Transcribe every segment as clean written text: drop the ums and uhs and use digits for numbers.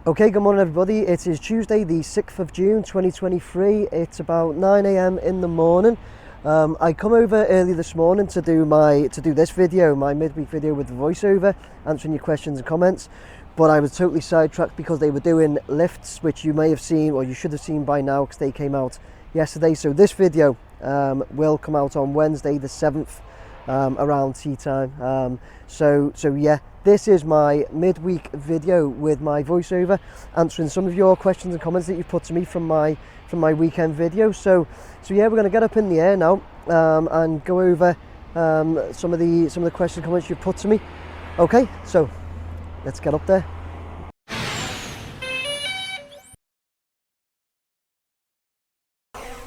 Okay, good morning everybody. It is Tuesday the 6th of June 2023. It's about 9 a.m. in the morning. I come over early this morning to do this video, my midweek video with the voiceover, answering your questions and comments, but I was totally sidetracked because they were doing lifts, which you may have seen, or you should have seen by now because they came out yesterday. So this video will come out on Wednesday the 7th around tea time. So yeah, this is my midweek video with my voiceover, answering some of your questions and comments that you put to me from my weekend video. So yeah, we're going to get up in the air now and go over some of the questions and comments you put to me. Okay, so let's get up there.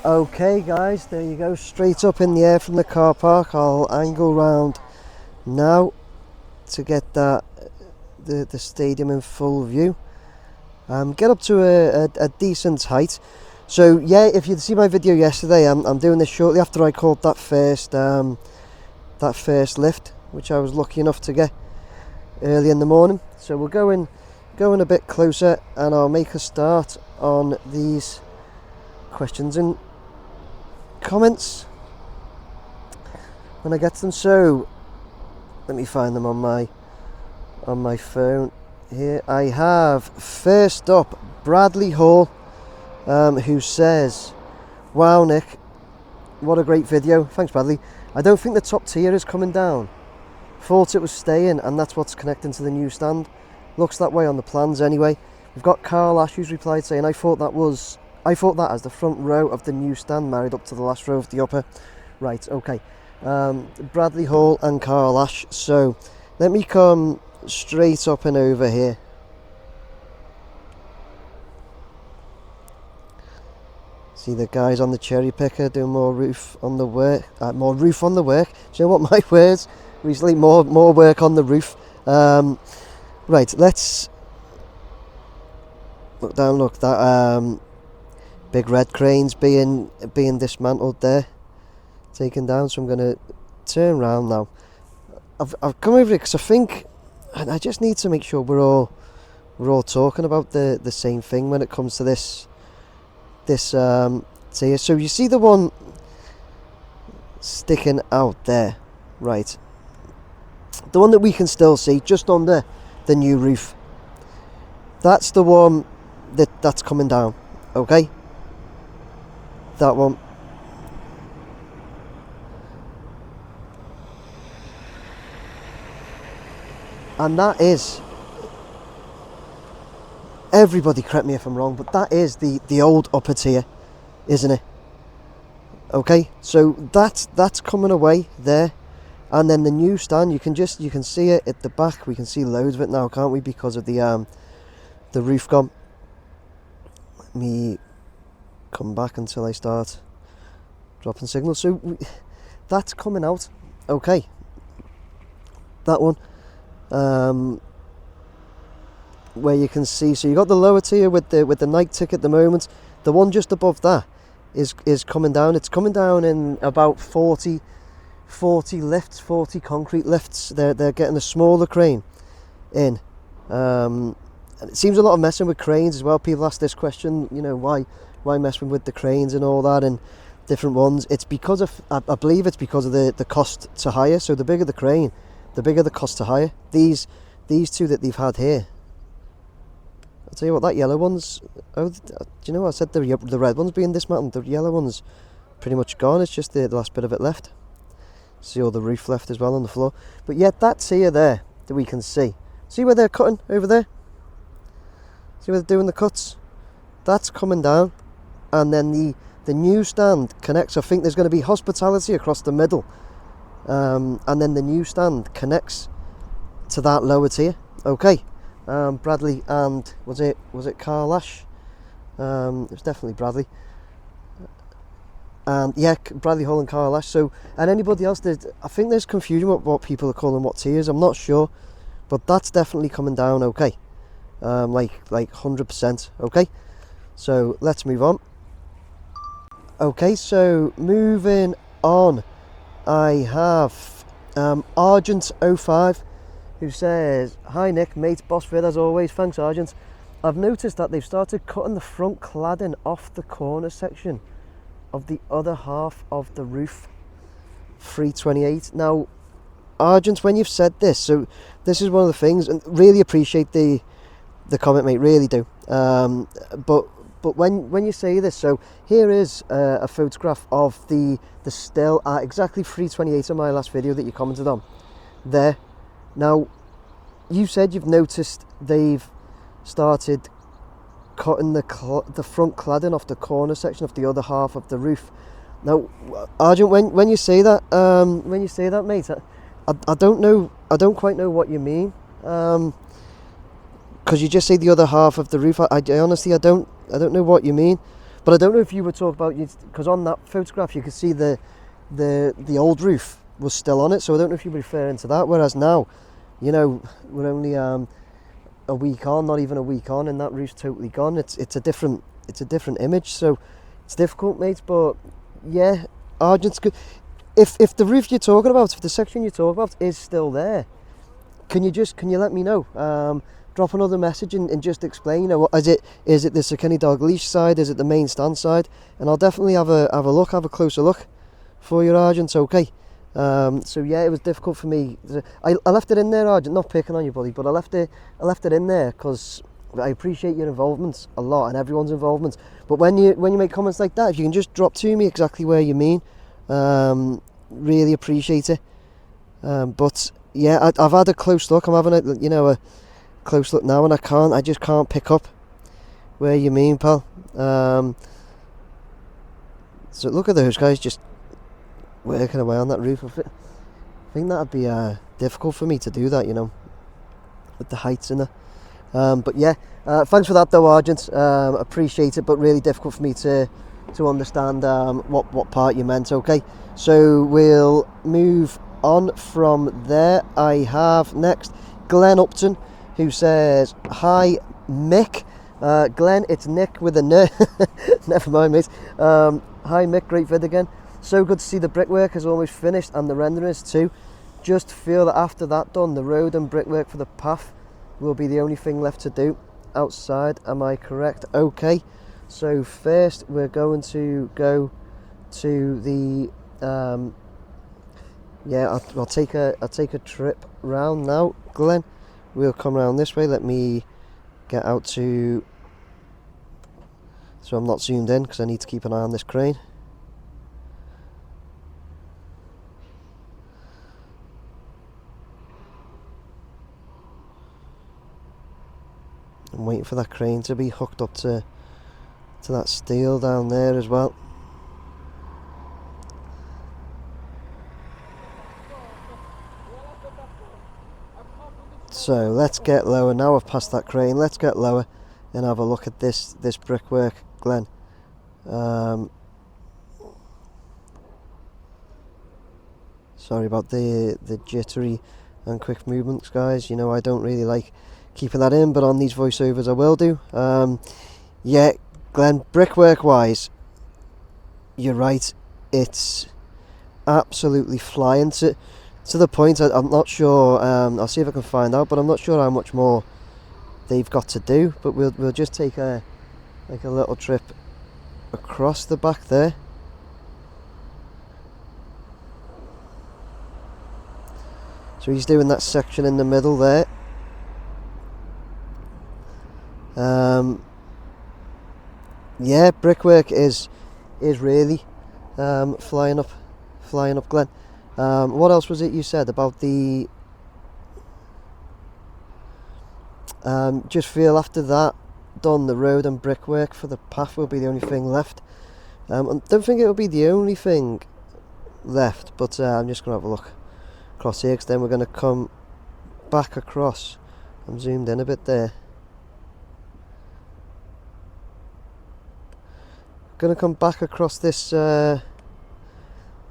Okay guys, there you go, straight up in the air from the car park. I'll angle round now to get the stadium in full view. Get up to a decent height. So yeah, if you'd see my video yesterday, I'm doing this shortly after I caught that first lift, which I was lucky enough to get early in the morning. So we're going a bit closer, and I'll make a start on these questions and comments when I get them. So let me find them on my phone here. I have first up Bradley Hall, who says, "Wow Nick, what a great video." Thanks Bradley. "I don't think the top tier is coming down. Thought it was staying, and that's what's connecting to the new stand. Looks that way on the plans anyway." We've got Carl Ash who's replied saying, I thought that as the front row of the new stand married up to the last row of the upper." Right, okay. Bradley Hall and Carl Ash. So let me come straight up and over here. See the guys on the cherry picker doing more roof on the work. More roof on the work. Do you know what my words? Recently, more work on the roof. Right, let's look down. Look, that big red crane's being dismantled there, taken down. So I'm going to turn around now. I've come over here because I think, and I just need to make sure we're all talking about the same thing when it comes to this tier. So you see the one sticking out there, right? The one that we can still see just under the new roof. That's the one that's coming down. Okay, that one. And that is, everybody correct me if I'm wrong, but that is the old upper tier, isn't it? Okay, so that's coming away there, and then the new stand, you can see it at the back. We can see loads of it now, can't we, because of the roof gone. Let me come back until I start dropping signals. So that's coming out. Okay, that one. Where you can see, so you got the lower tier with the night tick at the moment. The one just above that is coming down. It's coming down in about 40 lifts, 40 concrete lifts. They're getting a smaller crane in. And it seems a lot of messing with cranes as well. People ask this question, you know, why messing with the cranes and all that and different ones. It's because of, I believe it's because of the cost to hire. So the bigger the crane, the bigger the cost to hire. These two that they've had here, I'll tell you what, that yellow one's, do you know what I said, the red one's being dismantled, the yellow one's pretty much gone. It's just the last bit of it left. See all the roof left as well on the floor. But yet that's here there that we can see where they're cutting over there, see where they're doing the cuts. That's coming down, and then the new stand connects. I think there's going to be hospitality across the middle. And then the new stand connects to that lower tier. Okay, Bradley and was it Carl Ash? It was definitely Bradley. Yeah, Bradley Hall and Carl Ash. So, and anybody else, I think there's confusion with what people are calling what tiers. I'm not sure, but that's definitely coming down. Okay, like 100%. Okay, so let's move on. Okay, so moving on, I have Argent05 who says, "Hi Nick, mate, boss vid as always, thanks Argent. I've noticed that they've started cutting the front cladding off the corner section of the other half of the roof, 328. Now, Argent, when you've said this, so this is one of the things, and really appreciate the comment, mate, really do. But when you say this, so here is a photograph of the still at exactly 328 on my last video that you commented on there. Now, you said you've noticed they've started cutting the front cladding off the corner section of the other half of the roof. Now, Argent, when you say that, mate, I don't quite know what you mean, because you just say the other half of the roof. I honestly, I don't know what you mean, but I don't know if you were talking about, because on that photograph you could see the old roof was still on it, so I don't know if you were referring to that, whereas now, you know, we're only a week on, not even a week on, and that roof's totally gone. It's a different image, so it's difficult, mate. But yeah, Argent's good. If the roof you're talking about, if the section you're talking about is still there, can you let me know? Drop another message and just explain, you know, what is it the Sir Kenny Dalglish side, is it the main stand side, and I'll definitely have a closer look for you, Argent. Okay. So yeah, it was difficult for me. I left it in there, Argent, not picking on you, buddy, but I left it in there because I appreciate your involvement a lot and everyone's involvement. But when you make comments like that, if you can just drop to me exactly where you mean, really appreciate it. But yeah, I've had a close look. I'm having a close look now, and I just can't pick up where you mean, pal. So look at those guys just working away on that roof. I think that'd be difficult for me to do that, you know, with the heights in there. But yeah, thanks for that though, Argent. Appreciate it, but really difficult for me to understand what part you meant. Okay, so we'll move on from there. I have next Glenn Upton, who says, "Hi Mick." Glenn, it's Nick with a N. Never mind, mate. Hi Mick, great vid again. So good to see the brickwork is almost finished and the renderings too. Just feel that after that done, the road and brickwork for the path will be the only thing left to do outside. Am I correct? Okay, so first we're going to go to the I'll take a trip round now, Glenn. We'll come around this way. Let me get out to, so I'm not zoomed in because I need to keep an eye on this crane. I'm waiting for that crane to be hooked up to that steel down there as well. So let's get lower. Now I've passed that crane, let's get lower and have a look at this brickwork, Glenn. Sorry about the jittery and quick movements, guys. You know, I don't really like keeping that in, but on these voiceovers I will do. Yeah, Glenn, brickwork wise, you're right, it's absolutely flying to the point. I'm not sure, I'll see if I can find out, but I'm not sure how much more they've got to do. But we'll just take a little trip across the back there. So he's doing that section in the middle there. Yeah, brickwork is really flying up, Glenn. What else was it you said about the just feel after that done, the road and brickwork for the path will be the only thing left. I don't think it will be the only thing left, but I'm just going to have a look across here, because then we're going to come back across. I'm zoomed in a bit there. Going to come back across this, having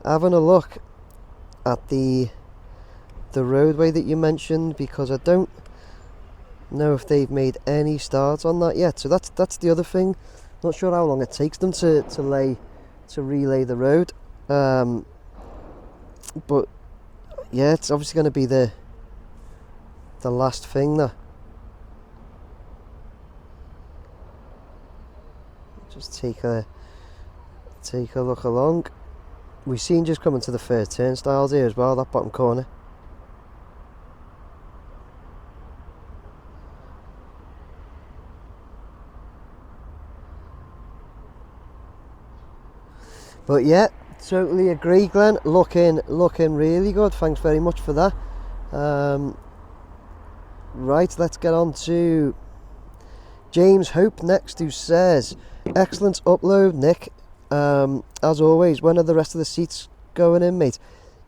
a look at the roadway that you mentioned, because I don't know if they've made any starts on that yet. So that's the other thing. Not sure how long it takes them to relay the road. But yeah, it's obviously going to be the last thing there. just take a look along. We've seen just coming to the first turnstiles here as well, that bottom corner. But yeah, totally agree, Glenn. Looking really good. Thanks very much for that. Right, let's get on to James Hope next, who says, excellent upload, Nick. As always, when are the rest of the seats going in, mate?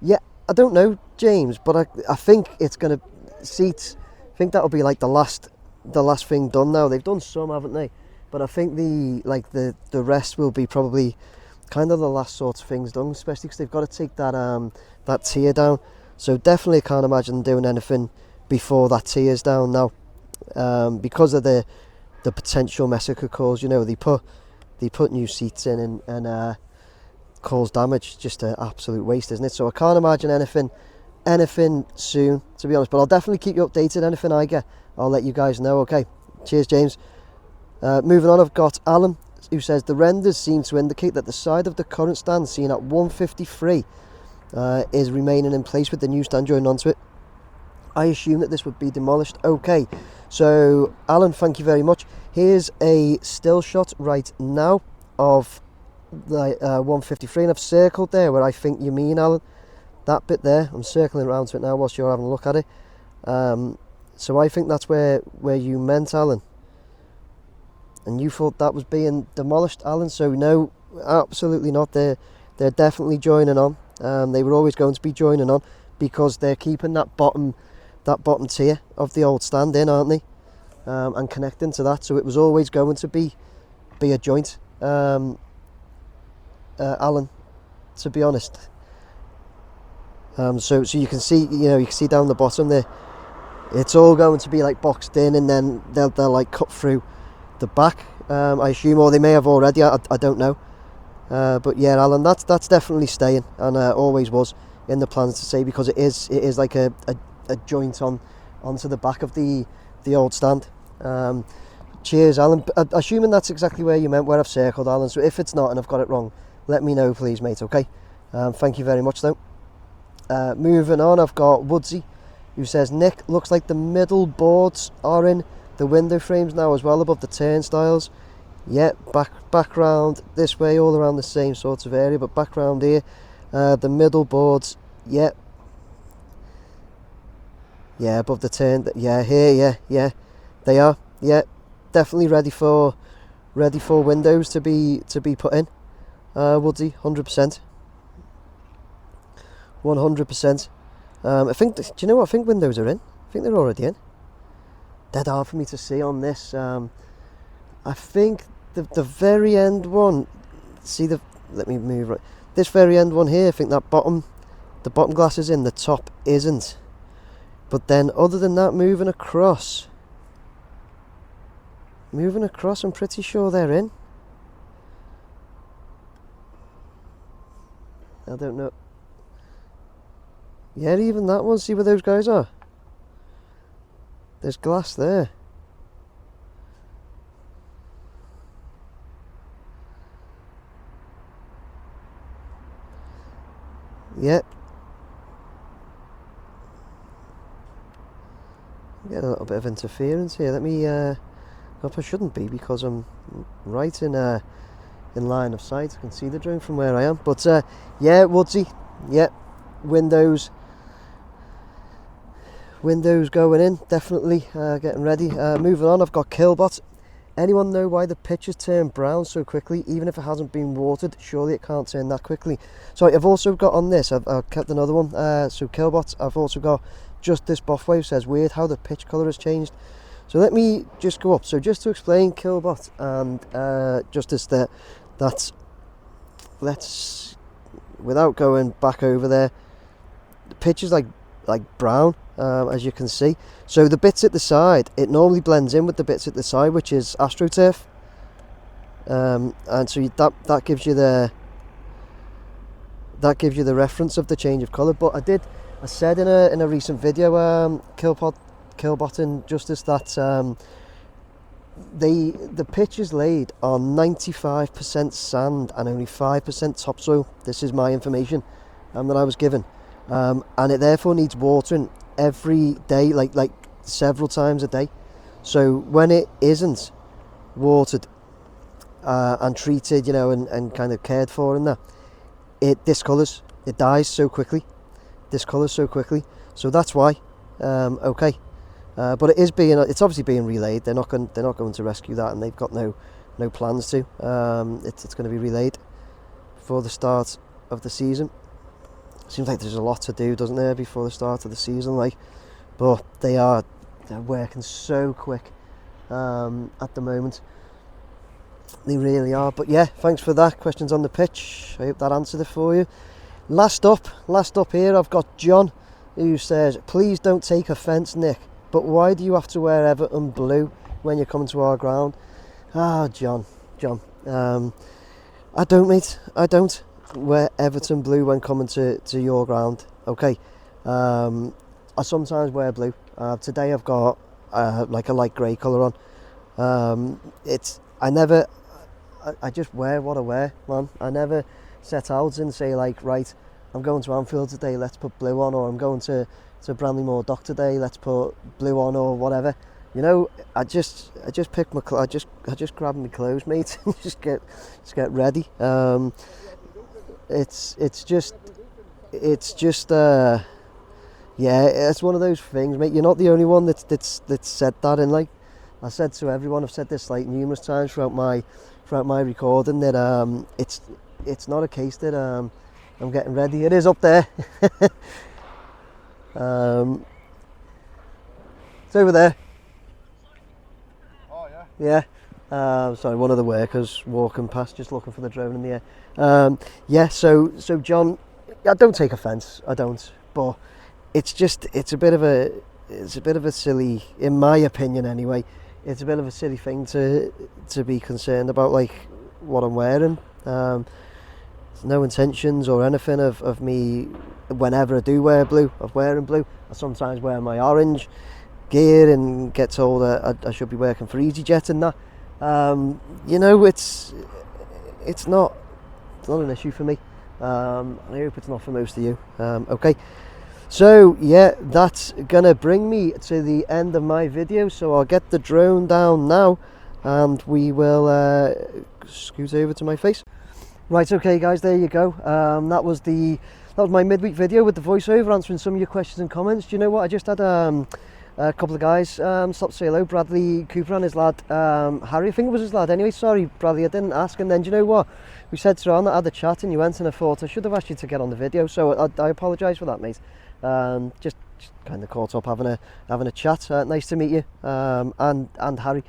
Yeah, I don't know, James, but I think it's gonna seats. I think that'll be like the last thing done now. They've done some, haven't they? But I think the rest will be probably kind of the last sort of things done, especially because they've got to take that tier down. So definitely can't imagine doing anything before that tier's down now, because of the potential mess it could cause. You know, they put new seats in and cause damage. Just an absolute waste, isn't it? So I can't imagine anything soon, to be honest. But I'll definitely keep you updated. Anything I get, I'll let you guys know. Okay, cheers, James. Moving on, I've got Alan, who says the renders seem to indicate that the side of the current stand seen at 153 is remaining in place with the new stand joined onto it. I assume that this would be demolished. Okay, so Alan, thank you very much. Here's a still shot right now of the 153, and I've circled there where I think you mean, Alan. That bit there, I'm circling around to it now whilst you're having a look at it. So I think that's where you meant, Alan. And you thought that was being demolished, Alan. So no, absolutely not. They're definitely joining on. They were always going to be joining on because they're keeping that bottom tier of the old stand in, aren't they? And connecting to that. So it was always going to be a joint, Alan, to be honest. So you can see, you can see down the bottom there, it's all going to be like boxed in, and then they'll like cut through the back, I assume, or they may have already. I don't know, but yeah, Alan, that's definitely staying, and always was in the plans to say, because it is like a joint onto the back of the old stand. Cheers, Alan. Assuming that's exactly where you meant, where I've circled, Alan. So if it's not and I've got it wrong, let me know, please, mate. Okay. Thank you very much, though. Moving on, I've got Woodsy, who says, Nick, looks like the middle boards are in the window frames now as well, above the turnstiles. Yeah, background this way, all around the same sort of area, but background here, the middle boards, yeah, above the turn, yeah, here, yeah, they are, yeah, definitely ready for windows to be put in. Woodsy, 100%. 100%. I think, do you know what? I think windows are in. I think they're already in. Dead hard for me to see on this. I think the very end one. Let me move right. This very end one here. I think that the bottom glass is in. The top isn't. But then, other than that, moving across, I'm pretty sure they're in. I don't know. Yeah, even that one, see where those guys are? There's glass there. Yep. Getting a little bit of interference here. Let me, hope I shouldn't be, because I'm right in line of sight. I can see the drone from where I am. But yeah, Woodsy, yeah, windows going in, definitely, getting ready. Moving on, I've got Killbot. Anyone know why the pitch has turned brown so quickly, even if it hasn't been watered? Surely it can't turn that quickly. So I've also got on this, I've kept another one, so Killbot, I've also got just this Boffwave says, weird how the pitch colour has changed. So let me just go up. So just to explain Killbot and Justice, that's, let's, without going back over there, the pitch is like brown, as you can see. So the bits at the side, it normally blends in with the bits at the side, which is AstroTurf, and so that gives you the reference of the change of colour. But I said in a recent video, Killbot and Justice, that the pitch is laid on 95% sand and only 5% topsoil. This is my information that I was given, and it therefore needs watering every day, like several times a day. So when it isn't watered and treated, you know, and kind of cared for and that, it discolours. It dies so quickly, discolours so quickly. So that's why. Okay. But it's obviously being relayed. They're not going to rescue that, and they've got no plans to. It's going to be relayed for the start of the season. Seems like there's a lot to do, doesn't there, before the start of the season, like. But they're working so quick at the moment. They really are. But yeah, thanks for that. Questions on the pitch. I hope that answered it for you. Last up here, I've got John, who says, please don't take offence, Nick, but why do you have to wear Everton blue when you're coming to our ground? John. I don't, mate. I don't wear Everton blue when coming to your ground. Okay. I sometimes wear blue. Today I've got like a light grey colour on. I just wear what I wear, man. I never set out and say like, right, I'm going to Anfield today, let's put blue on, or I'm going to Branley Dock today, let's put blue on, or whatever. You know, I just pick my I just grab my clothes, mate, and just get ready. It's just yeah, it's one of those things, mate. You're not the only one that's said that, and like I said to everyone, I've said this like numerous times throughout my recording, that it's not a case that I'm getting ready. It is up there. It's over there. Oh yeah. Yeah. Sorry, one of the workers walking past, just looking for the drone in the air. Yeah. So John, I don't take offence. I don't. But it's a bit of a silly, in my opinion anyway. It's a bit of a silly thing to be concerned about, like what I'm wearing. There's no intentions or anything of me, whenever I do wear blue, of wearing blue. I sometimes wear my orange gear and get told that I should be working for EasyJet and that. You know, it's not an issue for me. I hope it's not for most of you. Okay. So yeah, that's gonna bring me to the end of my video, so I'll get the drone down now and we will scoot over to my face. Right, okay guys, there you go. That was my midweek video with the voiceover, answering some of your questions and comments. Do you know what, I just had a couple of guys stop to say hello. Bradley Cooper and his lad Harry, I think it was his lad anyway. Sorry Bradley, I didn't ask. And then, do you know what, we said to Ron that I had a chat and you went, and I thought I should have asked you to get on the video, so I apologise for that, mate. Just kind of caught up having a chat. Nice to meet you, and Harry.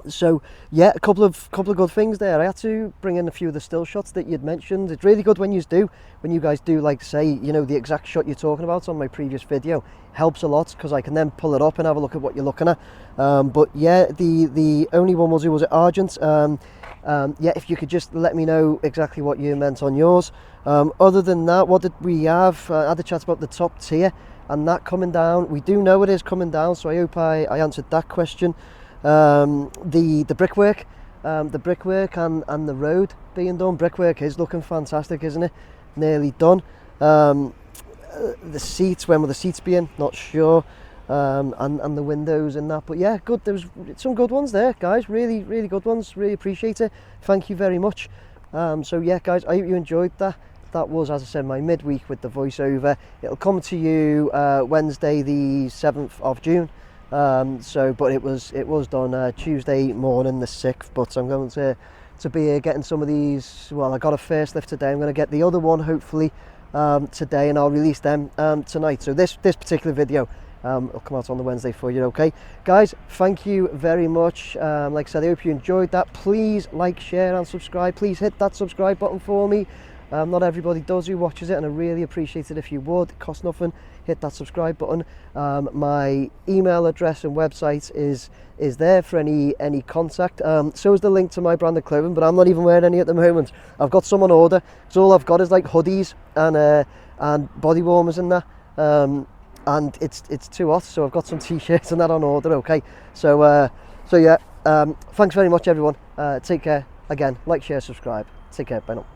So yeah, a couple of good things there. I had to bring in a few of the still shots that you'd mentioned. It's really good when you guys do, like, say, you know, the exact shot you're talking about on my previous video. Helps a lot, because I can then pull it up and have a look at what you're looking at. But yeah, the only one was it Argent. Yeah, if you could just let me know exactly what you meant on yours. Other than that, what did we have? I had a chat about the top tier and that coming down. We do know it is coming down, so I hope I answered that question. The brickwork, and the road being done. Brickwork is looking fantastic, isn't it? Nearly done. The seats, when will the seats be in? Not sure. And the windows and that, but yeah, good. There was some good ones there, guys. Really good ones. Really appreciate it. Thank you very much. So yeah, guys, I hope you enjoyed that. That was, as I said, my midweek with the voiceover. It'll come to you Wednesday the 7th of June. But it was done Tuesday morning the 6th. But I'm going to be getting some of these. Well, I got a first lift today. I'm going to get the other one hopefully today, and I'll release them tonight. So this particular video will come out on the Wednesday for you. Okay, guys, thank you very much. Like I said, I hope you enjoyed that. Please like, share and subscribe. Please hit that subscribe button for me. Not everybody does who watches it, and I really appreciate it if you would. It costs nothing. Hit that subscribe button. My email address and website is there for any contact. So is the link to my brand of clothing, but I'm not even wearing any at the moment. I've got some on order, so all I've got is like hoodies and body warmers and that. And it's too hot, so I've got some t-shirts and that on order. Okay, so So yeah, thanks very much everyone. Take care. Again, like, share, subscribe. Take care. Bye now.